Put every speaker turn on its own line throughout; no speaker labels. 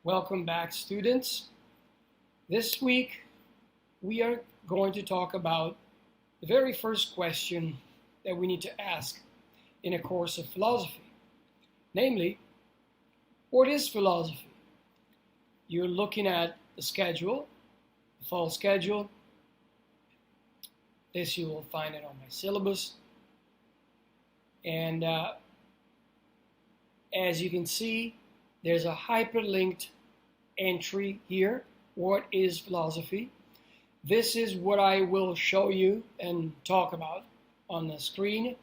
Welcome back, students. This week, we are going to talk about the very first question that we need to ask in a course of philosophy. Namely, what is philosophy? You're looking at the schedule, the fall schedule. This you will find it on my syllabus. And as you can see, there's a hyperlinked entry here. What is philosophy? This is what I will show you and talk about on the screen.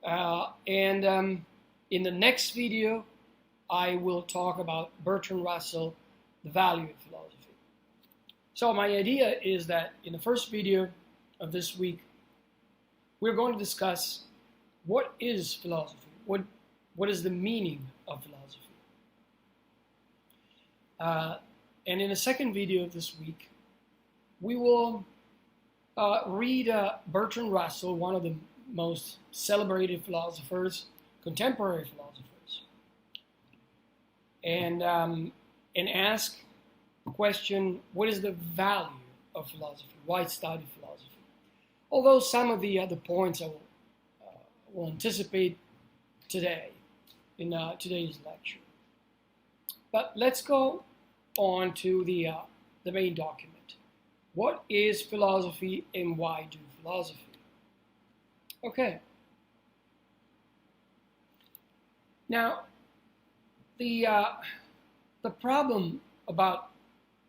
In the next video, I will talk about Bertrand Russell, the value of philosophy. So my idea is that in the first video of this week, we're going to discuss what is philosophy, what is the meaning of philosophy. And in the second video of this week, we will read Bertrand Russell, one of the most celebrated philosophers, contemporary philosophers, and ask the question, what is the value of philosophy? Why study philosophy? Although some of the other points I will anticipate today in today's lecture. But let's go on to the main document. What is philosophy and why do philosophy? Okay. Now, the problem about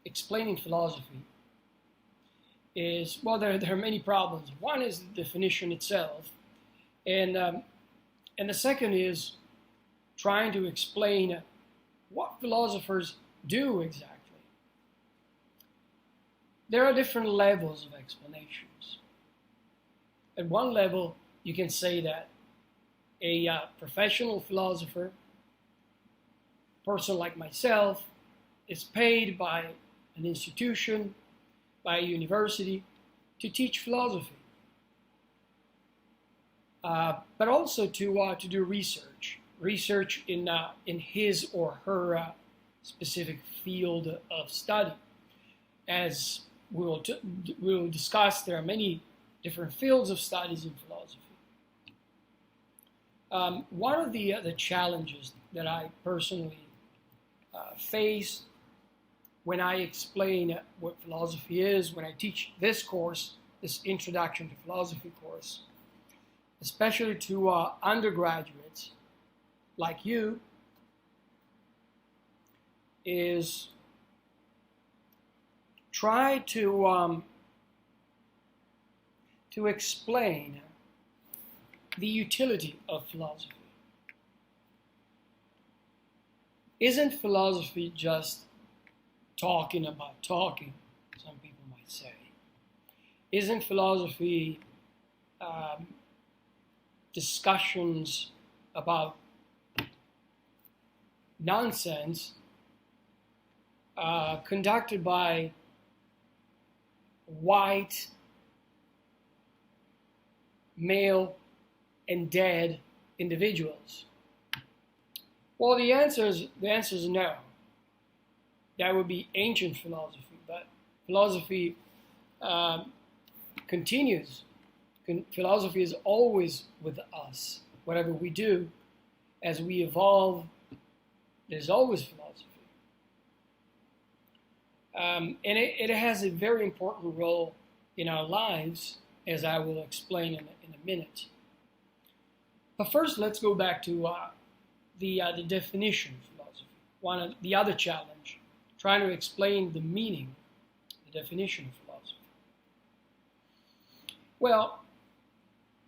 explaining philosophy is, well, there are many problems. One is the definition itself, and the second is trying to explain what philosophers do exactly. There are different levels of explanations. At one level, you can say that a professional philosopher, a person like myself, is paid by an institution, by a university, to teach philosophy, but also to do research in his or her specific field of study. As we will discuss, there are many different fields of studies in philosophy. One of the challenges that I personally face when I explain what philosophy is, when I teach this course, this Introduction to Philosophy course, especially to undergraduates like you, is try to explain the utility of philosophy. Isn't philosophy just talking about talking, some people might say? Isn't philosophy discussions about nonsense conducted by white, male, and dead individuals? Well, the answer is no. That would be ancient philosophy, but philosophy continues. Philosophy is always with us. Whatever we do, as we evolve, there's always philosophy. And it has a very important role in our lives, as I will explain in a minute. But first, let's go back to the definition of philosophy. The other challenge, trying to explain the meaning, the definition of philosophy. Well,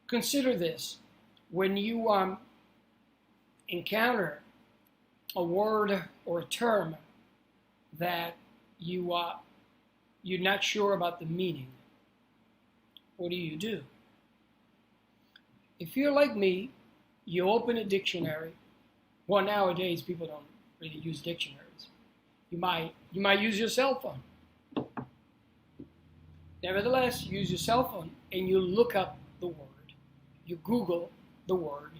consider this. When you encounter a word or a term that you're not sure about the meaning, what do? If you're like me, you open a dictionary. Well, nowadays people don't really use dictionaries. You might use your cell phone. Nevertheless, you use your cell phone and you look up the word. You Google the word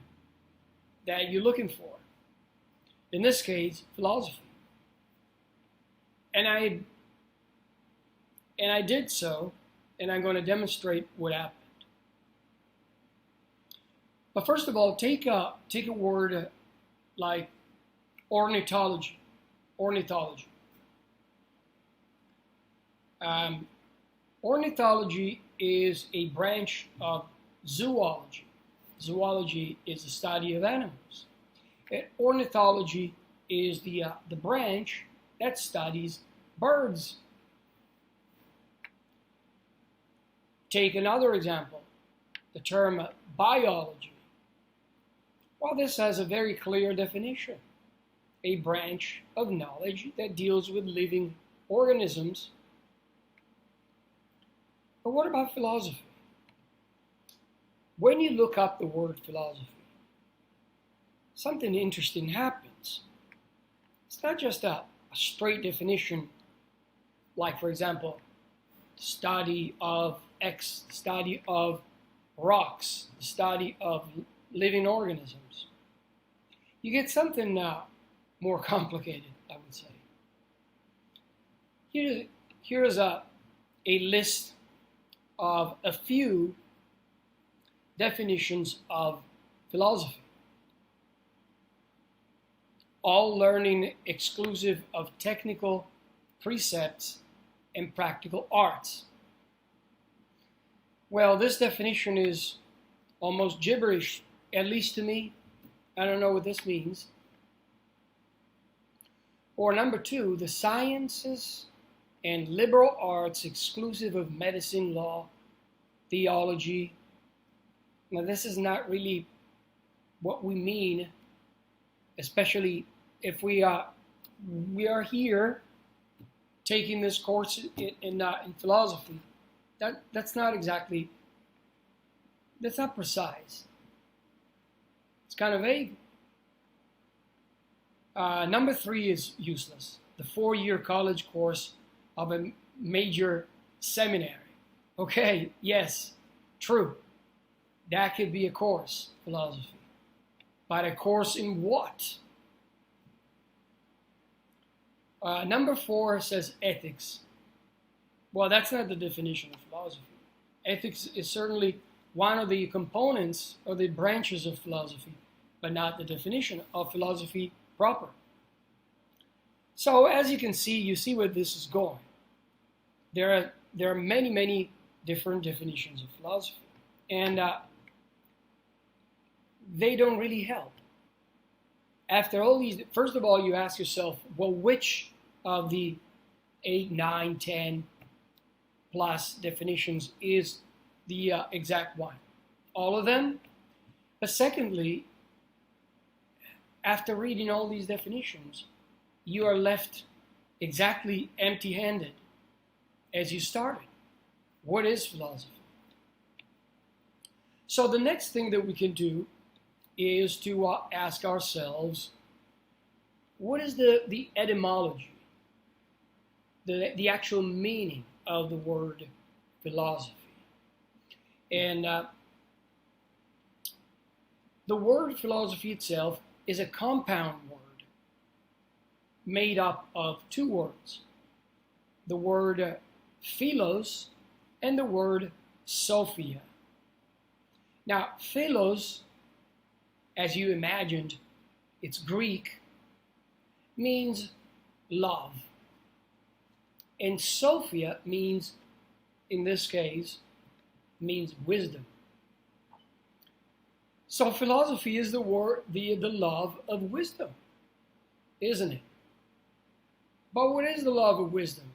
that you're looking for. In this case, philosophy. And I did so, and I'm going to demonstrate what happened. But first of all, take a word like ornithology. Ornithology. Ornithology is a branch of zoology. Zoology is the study of animals. And ornithology is the branch that studies birds. Take another example, the term biology. Well, this has a very clear definition. A branch of knowledge that deals with living organisms. But what about philosophy? When you look up the word philosophy, something interesting happens. It's not just a straight definition, like, for example, study of X, study of rocks, the study of living organisms. You get something more complicated, I would say. Here's a list of a few definitions of philosophy. All learning exclusive of technical precepts and practical arts. Well, this definition is almost gibberish, at least to me. I don't know what this means. Or number two, the sciences and liberal arts exclusive of medicine, law, theology. Now, this is not really what we mean, especially if we are here taking this course in philosophy. That's not precise. It's kind of vague. Number three is useless. The 4-year college course of a major seminary. Okay, yes, true. That could be a course, philosophy. But a course in what? Number 4 says ethics. Well, that's not the definition of philosophy. Ethics is certainly one of the components or the branches of philosophy, but not the definition of philosophy proper. So as you can see, you see where this is going. There are many, many different definitions of philosophy, and they don't really help. After all these, first of all, you ask yourself, well, which of the 8, 9, 10 plus definitions is the exact one? All of them? But secondly, after reading all these definitions, you are left exactly empty-handed as you started. What is philosophy? So the next thing that we can do is to ask ourselves, what is the etymology, the actual meaning of the word philosophy? And the word philosophy itself is a compound word made up of 2 words. The word philos and the word sophia. Now, philos, as you imagined, it's Greek, means love. And sophia means, in this case, means wisdom. So philosophy is the love of wisdom, isn't it? But what is the love of wisdom?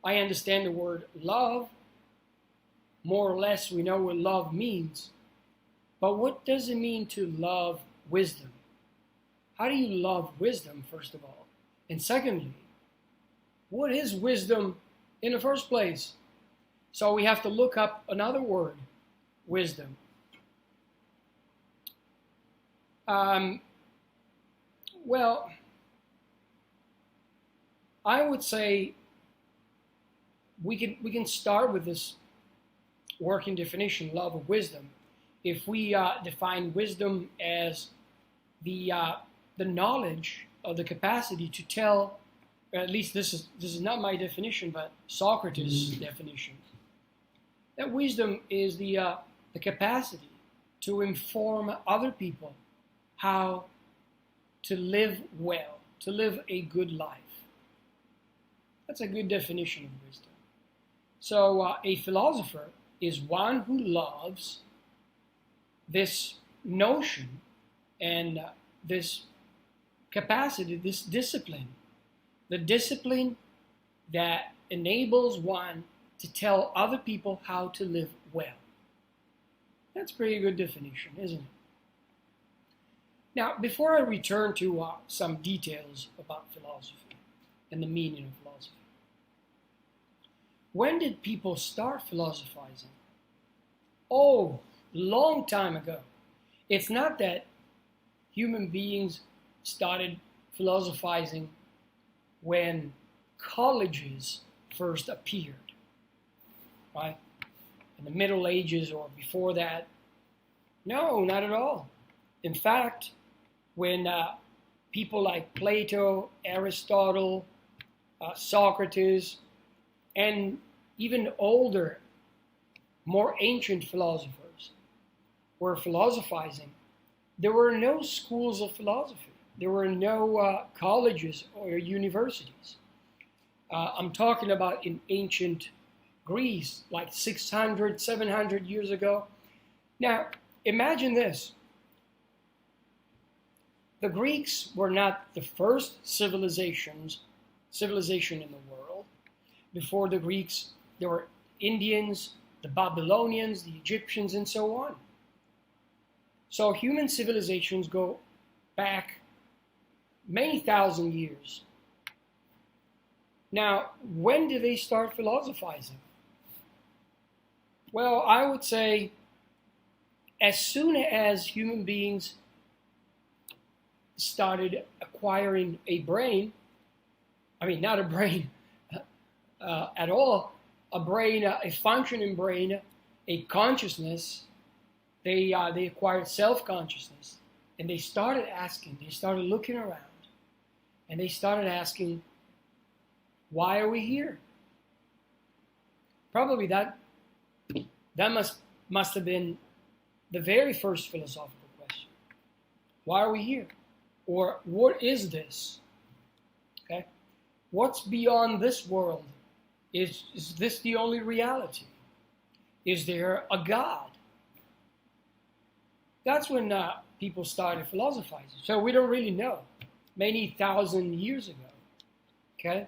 I understand the word love. More or less, we know what love means. But what does it mean to love wisdom? How do you love wisdom, first of all? And secondly, what is wisdom in the first place? So we have to look up another word, wisdom. Well, I would say we can start with this working definition, love of wisdom, if we define wisdom as the knowledge of the capacity to tell at least this is not my definition, but Socrates' definition, that wisdom is the capacity to inform other people how to live well, to live a good life. That's a good definition of wisdom. So a philosopher is one who loves this notion and this capacity, this discipline, the discipline that enables one to tell other people how to live well. That's a pretty good definition, isn't it? Now, before I return to some details about philosophy and the meaning of philosophy, when did people start philosophizing? Oh, long time ago. It's not that human beings started philosophizing when colleges first appeared, right? In the Middle Ages or before that. No, not at all. In fact, when people like Plato, Aristotle, Socrates, and even older, more ancient philosophers were philosophizing, there were no schools of philosophy. There were no colleges or universities. I'm talking about in ancient Greece, like 600, 700 years ago. Now, imagine this. The Greeks were not the first civilization in the world. Before the Greeks, there were Indians, the Babylonians, the Egyptians, and so on. So human civilizations go back many thousand years. Now, when did they start philosophizing? Well, I would say as soon as human beings started acquiring a brain, I mean, not a brain at all, a brain, a functioning brain, a consciousness, they acquired self-consciousness, and they started asking, they started looking around, and they started asking, why are we here? Probably that must have been the very first philosophical question. Why are we here? Or what is this? Okay? What's beyond this world? Is this the only reality? Is there a God? That's when people started philosophizing. So we don't really know. Many thousand years ago. Okay?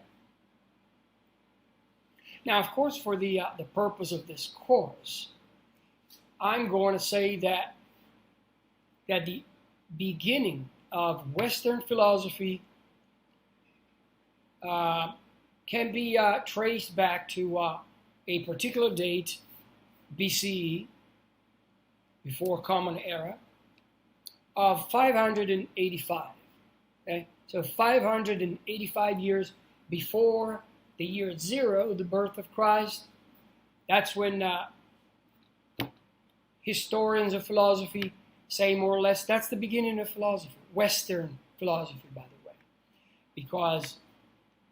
Now, of course, for the purpose of this course, I'm going to say that the beginning of Western philosophy can be traced back to a particular date, BCE, before Common Era, of 585. Okay? So 585 years before the year 0, the birth of Christ. That's when historians of philosophy say more or less that's the beginning of philosophy, Western philosophy, by the way. Because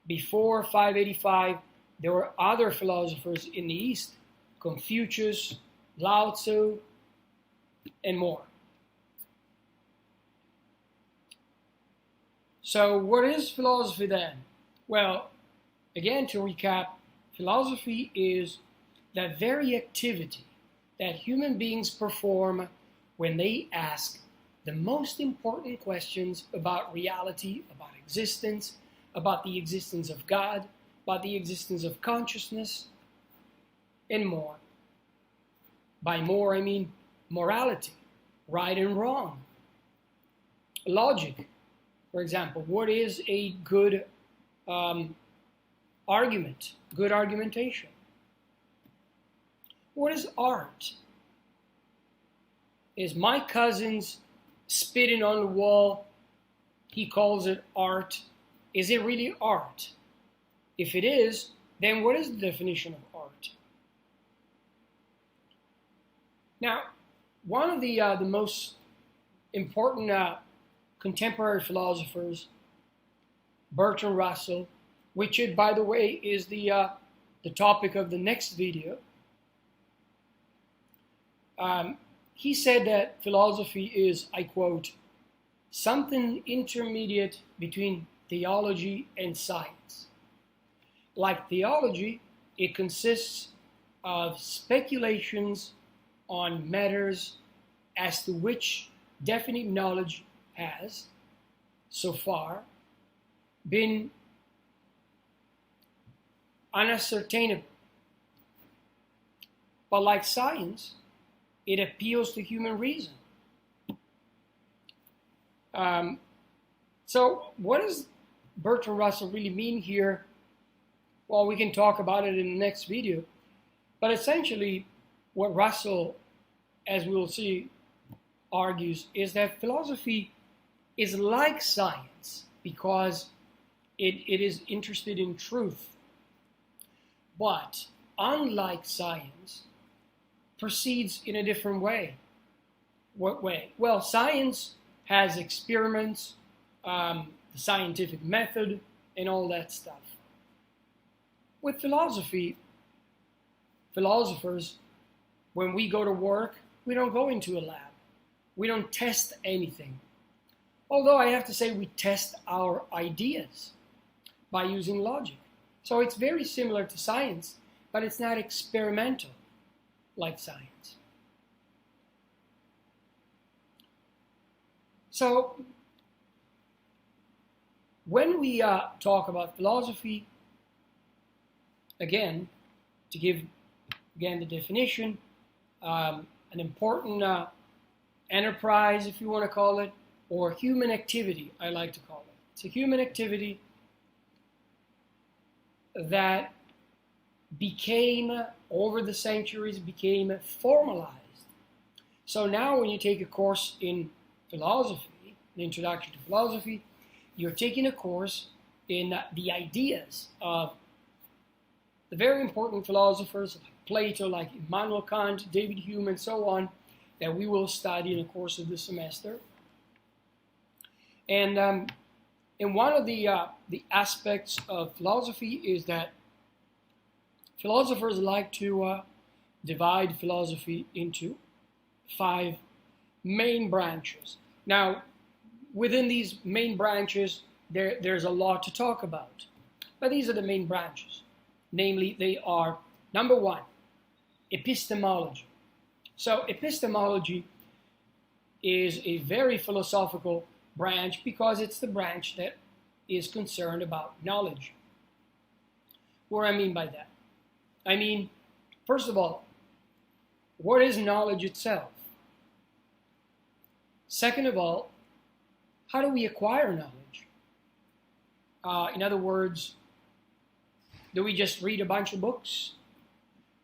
before 585, there were other philosophers in the East, Confucius, Lao Tzu, and more. So what is philosophy then? Well, again, to recap, philosophy is that very activity that human beings perform when they ask the most important questions about reality, about existence, about the existence of God, about the existence of consciousness, and more. By more, I mean morality, right and wrong. Logic, for example, what is a good argument, good argumentation? What is art? Is my cousin's spitting on the wall, he calls it art. Is it really art? If it is, then what is the definition of art? Now, one of the most important contemporary philosophers, Bertrand Russell, which, by the way, is the topic of the next video. He said that philosophy is, I quote, something intermediate between theology and science. Like theology, it consists of speculations on matters as to which definite knowledge has, so far, been unascertainable. But like science, it appeals to human reason. So what does Bertrand Russell really mean here? Well, we can talk about it in the next video. But essentially, what Russell, as we will see, argues is that philosophy is like science because it is interested in truth. But unlike science, proceeds in a different way. What way? Well, science has experiments, the scientific method, and all that stuff. With philosophy, philosophers, when we go to work, we don't go into a lab. We don't test anything. Although I have to say we test our ideas by using logic. So it's very similar to science, but it's not experimental like science. So when we talk about philosophy, again, to give again the definition, an important enterprise, if you want to call it, or human activity, I like to call it. It's a human activity that became, over the centuries, became formalized. So now when you take a course in philosophy, an introduction to philosophy, you're taking a course in the ideas of the very important philosophers like Plato, like Immanuel Kant, David Hume, and so on, that we will study in the course of the semester. And one of the aspects of philosophy is that philosophers like to divide philosophy into 5 main branches. Now, within these main branches, there's a lot to talk about. But these are the main branches. Namely, they are, number 1, epistemology. So epistemology is a very philosophical branch because it's the branch that is concerned about knowledge. What do I mean by that? I mean, first of all, what is knowledge itself? Second of all, how do we acquire knowledge? In other words, do we just read a bunch of books?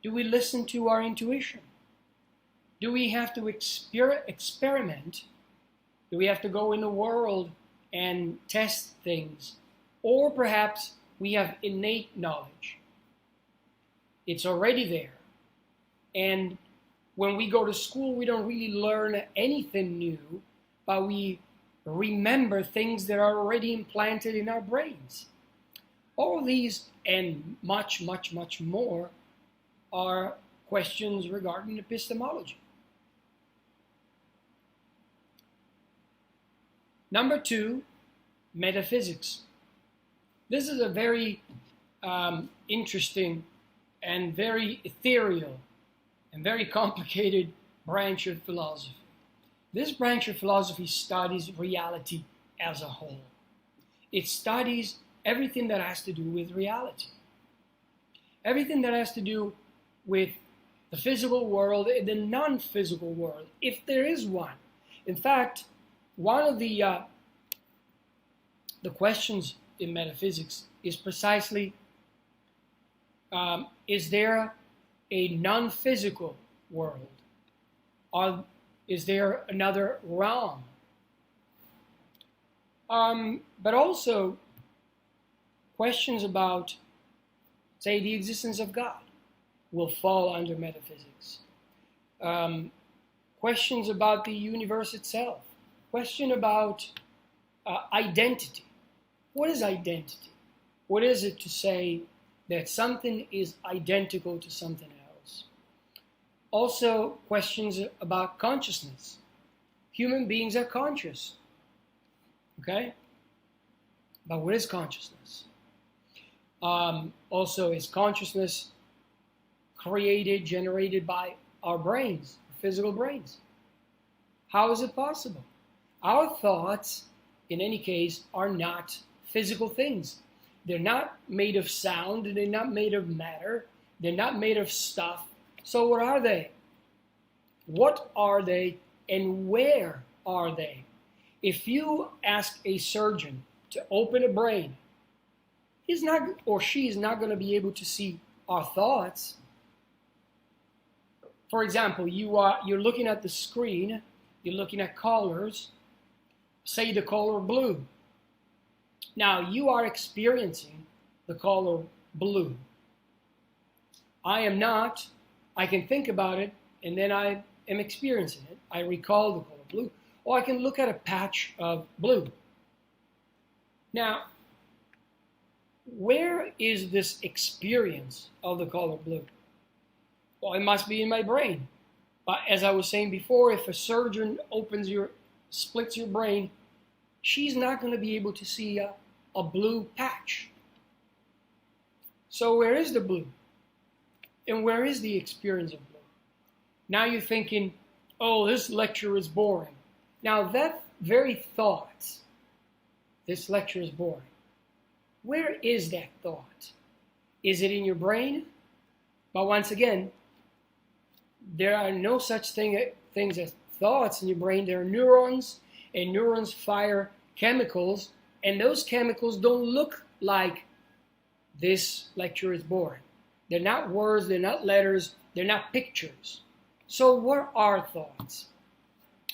Do we listen to our intuition? Do we have to experiment? Do we have to go in the world and test things? Or perhaps we have innate knowledge. It's already there. And when we go to school, we don't really learn anything new, but we remember things that are already implanted in our brains. All of these and much, much, much more are questions regarding epistemology. Number 2, metaphysics. This is a very interesting and very ethereal and very complicated branch of philosophy. This branch of philosophy studies reality as a whole. It studies everything that has to do with reality. Everything that has to do with the physical world and the non-physical world, if there is one. In fact, one of the questions in metaphysics is precisely, is there a non-physical world? Or is there another realm? But also questions about, say, the existence of God will fall under metaphysics. Questions about the universe itself. Question about identity. What is identity? what is it to say that something is identical to something else? Also, questions about consciousness. Human beings are conscious, okay? But what is consciousness? Also, is consciousness created, generated by our brains, physical brains? How is it possible? Our thoughts, in any case, are not physical things. They're not made of sound, they're not made of matter, they're not made of stuff. So what are they? What are they and where are they? If you ask a surgeon to open a brain, he's not or she's not going to be able to see our thoughts. For example, you're looking at the screen, you're looking at colors, say the color blue. Now you are experiencing the color blue. I am not. I can think about it and then I am experiencing it. I recall the color blue. Or I can look at a patch of blue. Now, where is this experience of the color blue? Well, it must be in my brain. But as I was saying before, if a surgeon splits your brain, she's not going to be able to see a blue patch. So where is the blue? And where is the experience of blue? Now you're thinking, oh, this lecture is boring. Now that very thought, this lecture is boring. Where is that thought? Is it in your brain? But once again, there are no such things as thoughts in your brain. There are neurons, and neurons fire chemicals, and those chemicals don't look like this lecture is boring. They're not words, they're not letters, they're not pictures. So what are thoughts?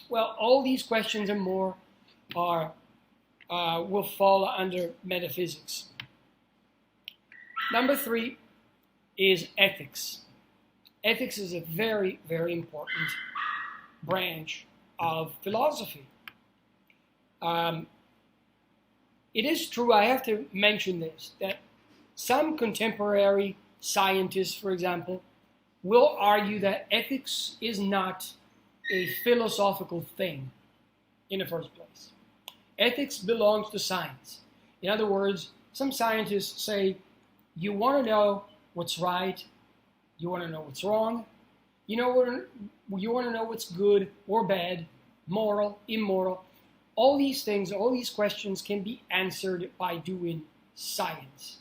Well, all these questions and more will fall under metaphysics. Number 3 is ethics. Ethics is a very, very important branch of philosophy. It is true, I have to mention this, that some contemporary scientists, for example, will argue that ethics is not a philosophical thing in the first place. Ethics belongs to science. In other words, some scientists say, you want to know what's right, you want to know what's wrong, you want to know what's good or bad, moral, immoral. All these things, all these questions can be answered by doing science.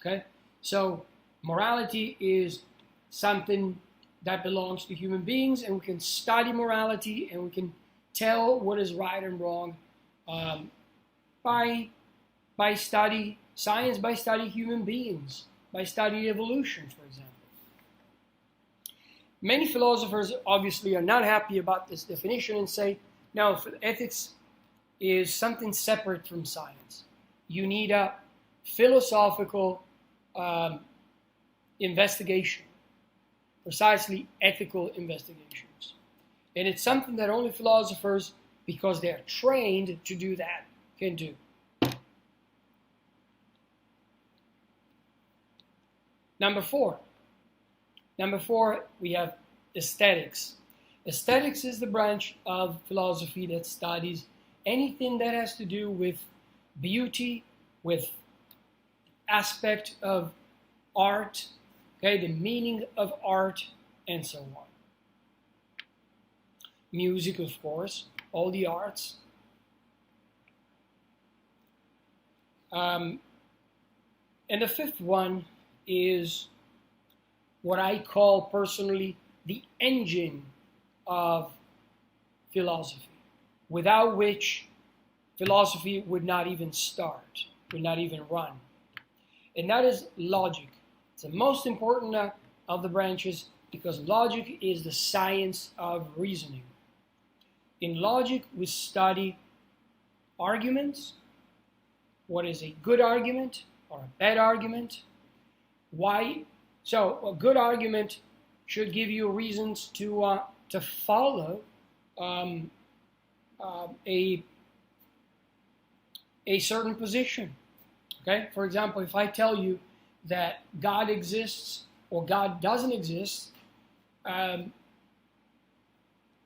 Okay? So morality is something that belongs to human beings, and we can study morality and we can tell what is right and wrong by study science, by study human beings, by study evolution, for example. Many philosophers obviously are not happy about this definition and say, no, ethics is something separate from science. You need a philosophical investigation, precisely ethical investigations. And it's something that only philosophers, because they're trained to do that, can do. Number 4, we have aesthetics. Aesthetics is the branch of philosophy that studies anything that has to do with beauty, with aspect of art, okay, the meaning of art, and so on. Music, of course, all the arts. And the 5th one is what I call personally the engine of philosophy, without which philosophy would not even start, would not even run. And that is logic. It's the most important of the branches because logic is the science of reasoning. In logic, we study arguments, what is a good argument or a bad argument, why. So a good argument should give you reasons to follow a certain position. Okay? For example, if I tell you that God exists or God doesn't exist,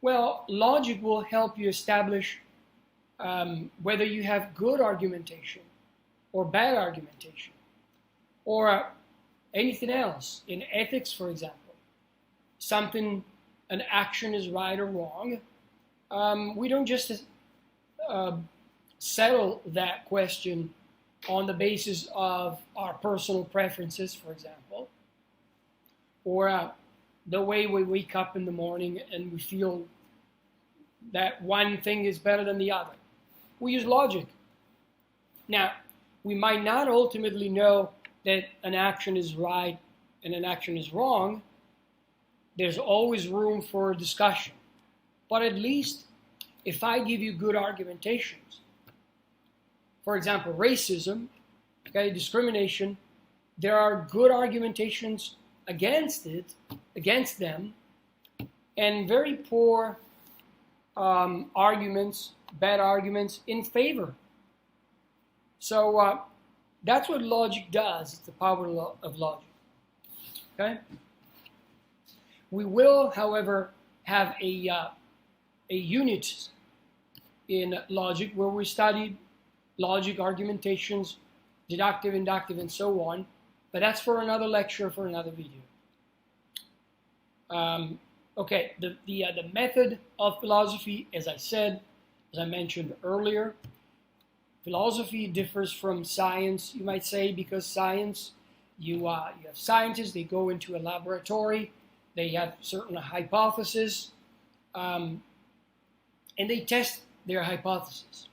well, logic will help you establish whether you have good argumentation or bad argumentation, or anything else. In ethics, for example, an action is right or wrong. We don't just settle that question on the basis of our personal preferences, for example, or the way we wake up in the morning and we feel that one thing is better than the other. We use logic. Now, we might not ultimately know that an action is right and an action is wrong. There's always room for discussion. But at least if I give you good argumentations, for example, racism, okay, discrimination, there are good argumentations against them, and very poor arguments, bad arguments in favor. So that's what logic does. It's the power of logic. Okay? We will, however, have a unit in logic where we study logic, argumentations, deductive, inductive, and so on. But that's for another lecture, for another video. Okay, the method of philosophy, as I mentioned earlier, philosophy differs from science, you might say, because science, you have scientists, they go into a laboratory, they have certain hypotheses, and they test their hypotheses.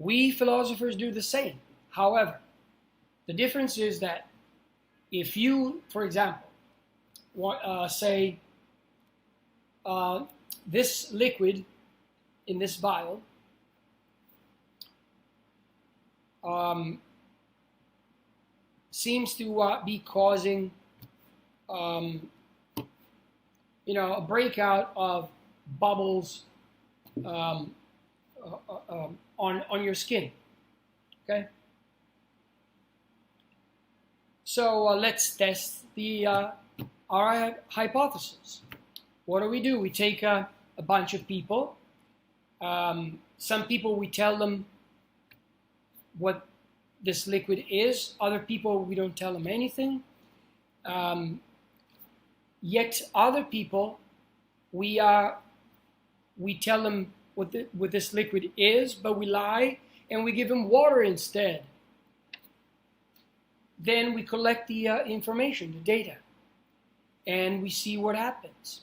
We philosophers do the same. However, the difference is that if you, for example, say this liquid in this vial seems to be causing, a breakout of bubbles on your skin. Okay. So let's test our hypothesis. What do? We take a bunch of people. Some people, we tell them what this liquid is. Other people, we don't tell them anything. Yet other people, we tell them what this liquid is, but we lie and we give them water instead. Then we collect the information, the data, and we see what happens.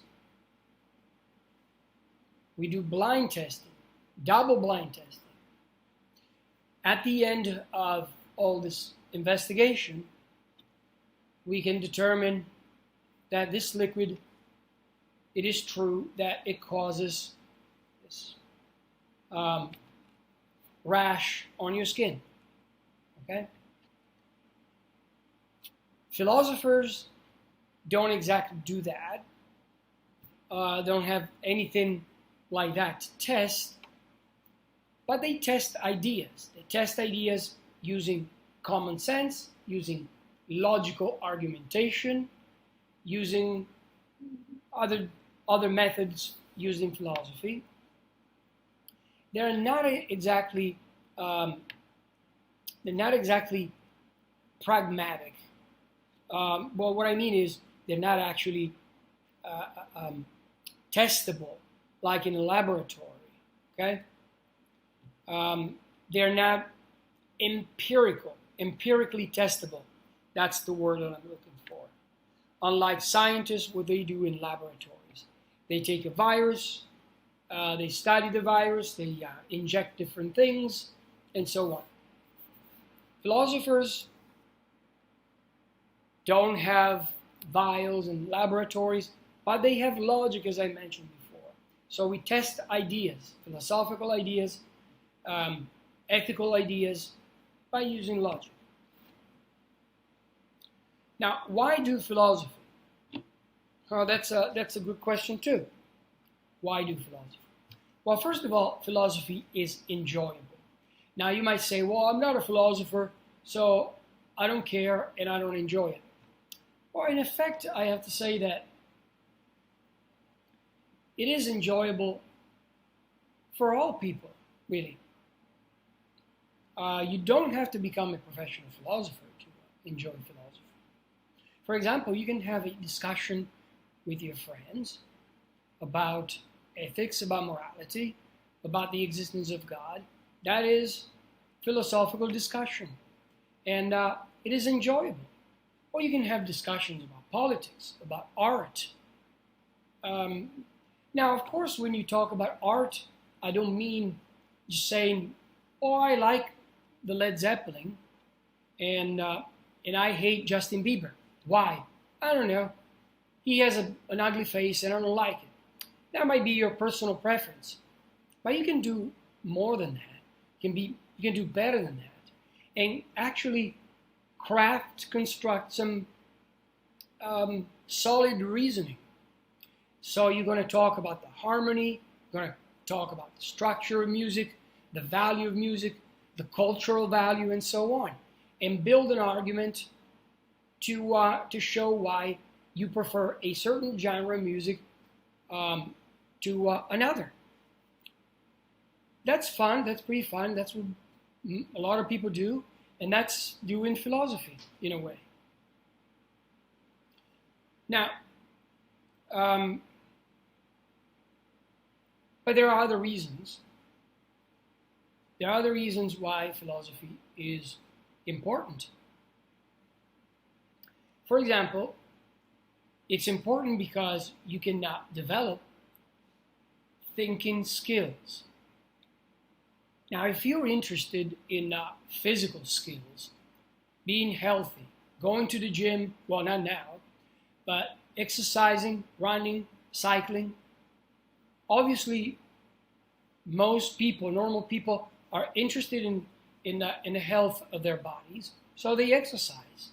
We do blind testing, double blind testing. At the end of all this investigation, we can determine that this liquid, it is true that it causes this rash on your skin. Okay? Philosophers don't exactly do that. Don't have anything like that to test, but they test ideas. They test ideas using common sense, using logical argumentation, using other methods used in philosophy. They're not exactly pragmatic. Well, what I mean is they're not actually testable like in a laboratory. Okay, they're not empirically testable. That's the word that I'm looking for. Unlike scientists, what they do in laboratories, they take a virus, they study the virus, they inject different things, and so on. Philosophers don't have vials and laboratories, but they have logic, as I mentioned before. So we test ideas, philosophical ideas, ethical ideas, by using logic. Now, why do philosophy? Oh, that's a good question too. Why do philosophy? Well, first of all, philosophy is enjoyable. Now, you might say, well, I'm not a philosopher, So I don't care and I don't enjoy it. Or in effect, I have to say that it is enjoyable for all people, really. You don't have to become a professional philosopher to enjoy philosophy. For example, you can have a discussion with your friends about ethics, about morality, about the existence of God. That is philosophical discussion, and it is enjoyable. Or you can have discussions about politics, about art. Now, of course, when you talk about art, I don't mean just saying, "Oh, I like the Led Zeppelin, and I hate Justin Bieber." Why? I don't know. He has an ugly face, and I don't like it. That might be your personal preference, but you can do more than that. You can do better than that, and actually construct some solid reasoning. So you're going to talk about the harmony, you're going to talk about the structure of music, the value of music, the cultural value, and so on, and build an argument to show why you prefer a certain genre of music to another. That's fun. That's pretty fun. That's what a lot of people do, and that's doing philosophy in a way. Now, but there are other reasons. There are other reasons why philosophy is important. For example, it's important because you can develop thinking skills. Now, if you're interested in physical skills, being healthy, going to the gym, well, not now, but exercising, running, cycling, obviously, most people, normal people, are interested in the health of their bodies, so they exercise.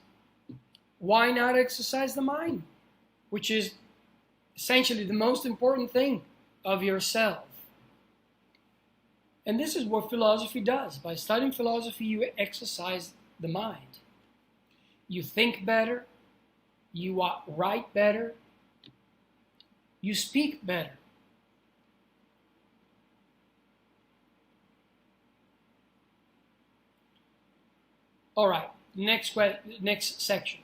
Why not exercise the mind, which is essentially the most important thing of yourself? And this is what philosophy does. By studying philosophy, you exercise the mind. You think better, you write better, you speak better. All right, next section.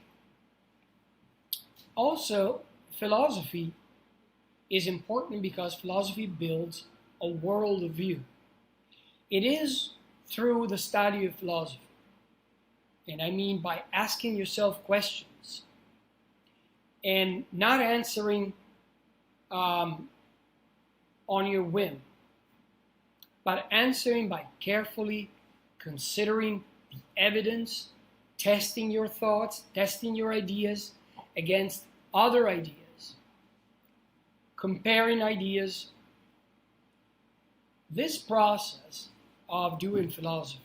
Also, philosophy is important because philosophy builds a worldview. It is through the study of philosophy, and I mean by asking yourself questions and not answering on your whim, but answering by carefully considering the evidence, testing your thoughts, testing your ideas against other ideas, comparing ideas. This process of doing philosophy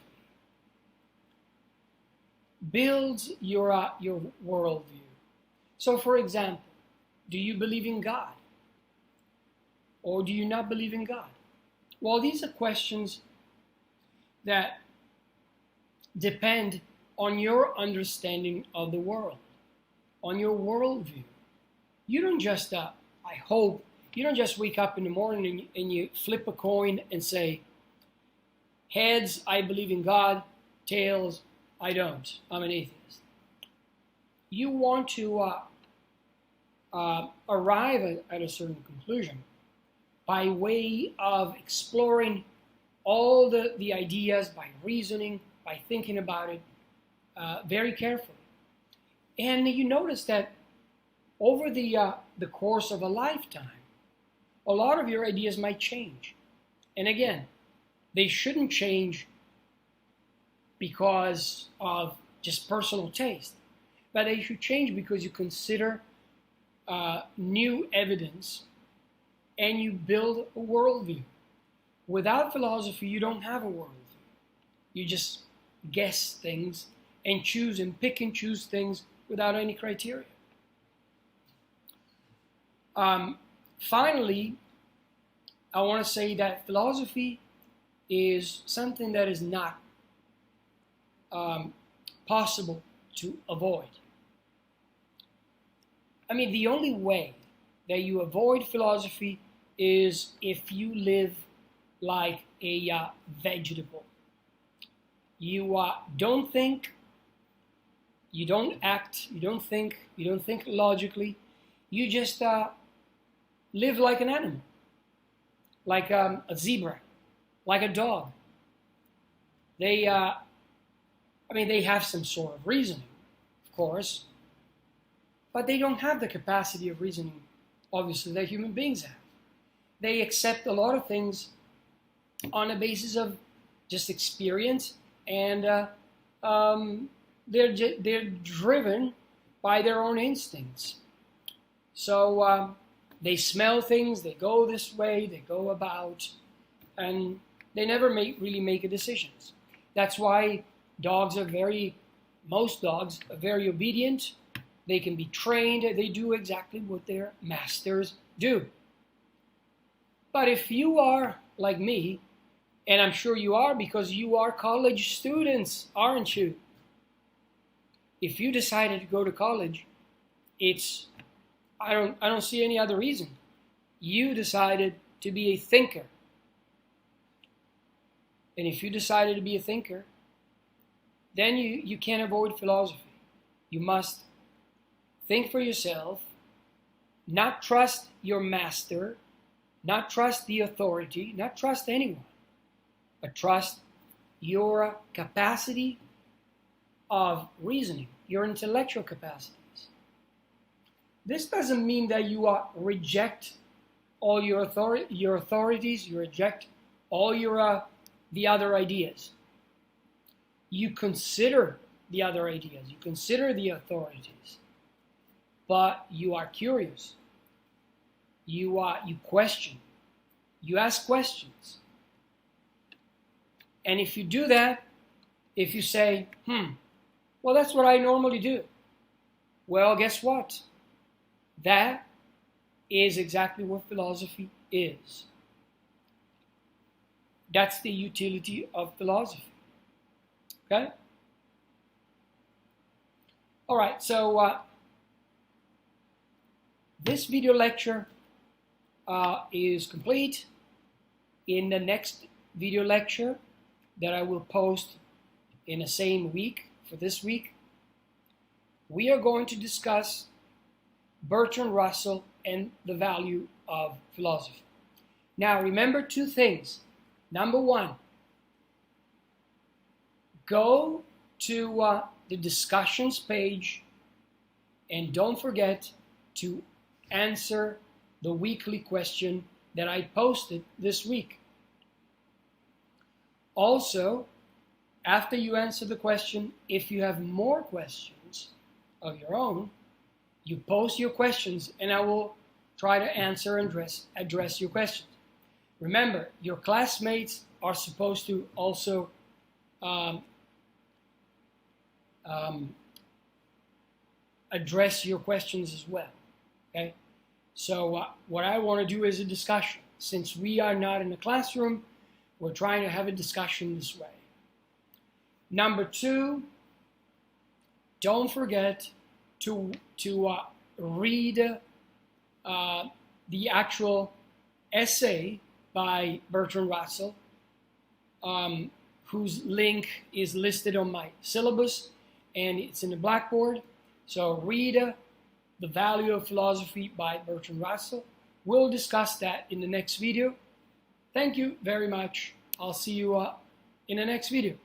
builds your worldview. So, for example, do you believe in God? Or do you not believe in God? Well, these are questions that depend on your understanding of the world, on your worldview. You don't just, I hope, you don't just wake up in the morning and you flip a coin and say, heads, I believe in God, tails, I don't, I'm an atheist. You want to arrive at a certain conclusion by way of exploring all the ideas, by reasoning, by thinking about it very carefully. And you notice that over the course of a lifetime, a lot of your ideas might change. And again, they shouldn't change because of just personal taste, but they should change because you consider new evidence and you build a worldview. Without philosophy, you don't have a worldview. You just guess things and choose and pick and choose things without any criteria. Finally, I want to say that philosophy is something that is not possible to avoid. I mean, the only way that you avoid philosophy is if you live like a vegetable. You don't think, you don't act, you don't think logically. You just live like an animal, like a zebra, like a dog. They, they have some sort of reasoning, of course, but they don't have the capacity of reasoning, obviously, that human beings have. They accept a lot of things on the basis of just experience, and they're driven by their own instincts. So they smell things, they go this way, they go about, and they never really make a decisions. That's why most dogs are very obedient. They can be trained, they do exactly what their masters do. But if you are like me, and I'm sure you are because you are college students, aren't you? If you decided to go to college, I don't see any other reason. You decided to be a thinker. And if you decided to be a thinker, then you can't avoid philosophy. You must think for yourself, not trust your master, not trust the authority, not trust anyone, but trust your capacity of reasoning, your intellectual capacities. This doesn't mean that you reject all your authorities, you reject all the other ideas. You consider the other ideas, you consider the authorities, but you are curious. You question. You ask questions. And if you do that, if you say, well, that's what I normally do. Well, guess what? That is exactly what philosophy is. That's the utility of philosophy. Okay? All right, so this video lecture is complete. In the next video lecture that I will post in the same week, for this week, we are going to discuss Bertrand Russell and the value of philosophy. Now, remember two things. Number one, go to the discussions page and don't forget to answer the weekly question that I posted this week. Also, after you answer the question, if you have more questions of your own, you post your questions and I will try to answer and address your questions. Remember, your classmates are supposed to also address your questions as well. Okay? So what I want to do is a discussion. Since we are not in a classroom, we're trying to have a discussion this way. Number two, don't forget to read the actual essay by Bertrand Russell, whose link is listed on my syllabus, and it's in the Blackboard. So read The Value of Philosophy by Bertrand Russell. We'll discuss that in the next video. Thank you very much. I'll see you in the next video.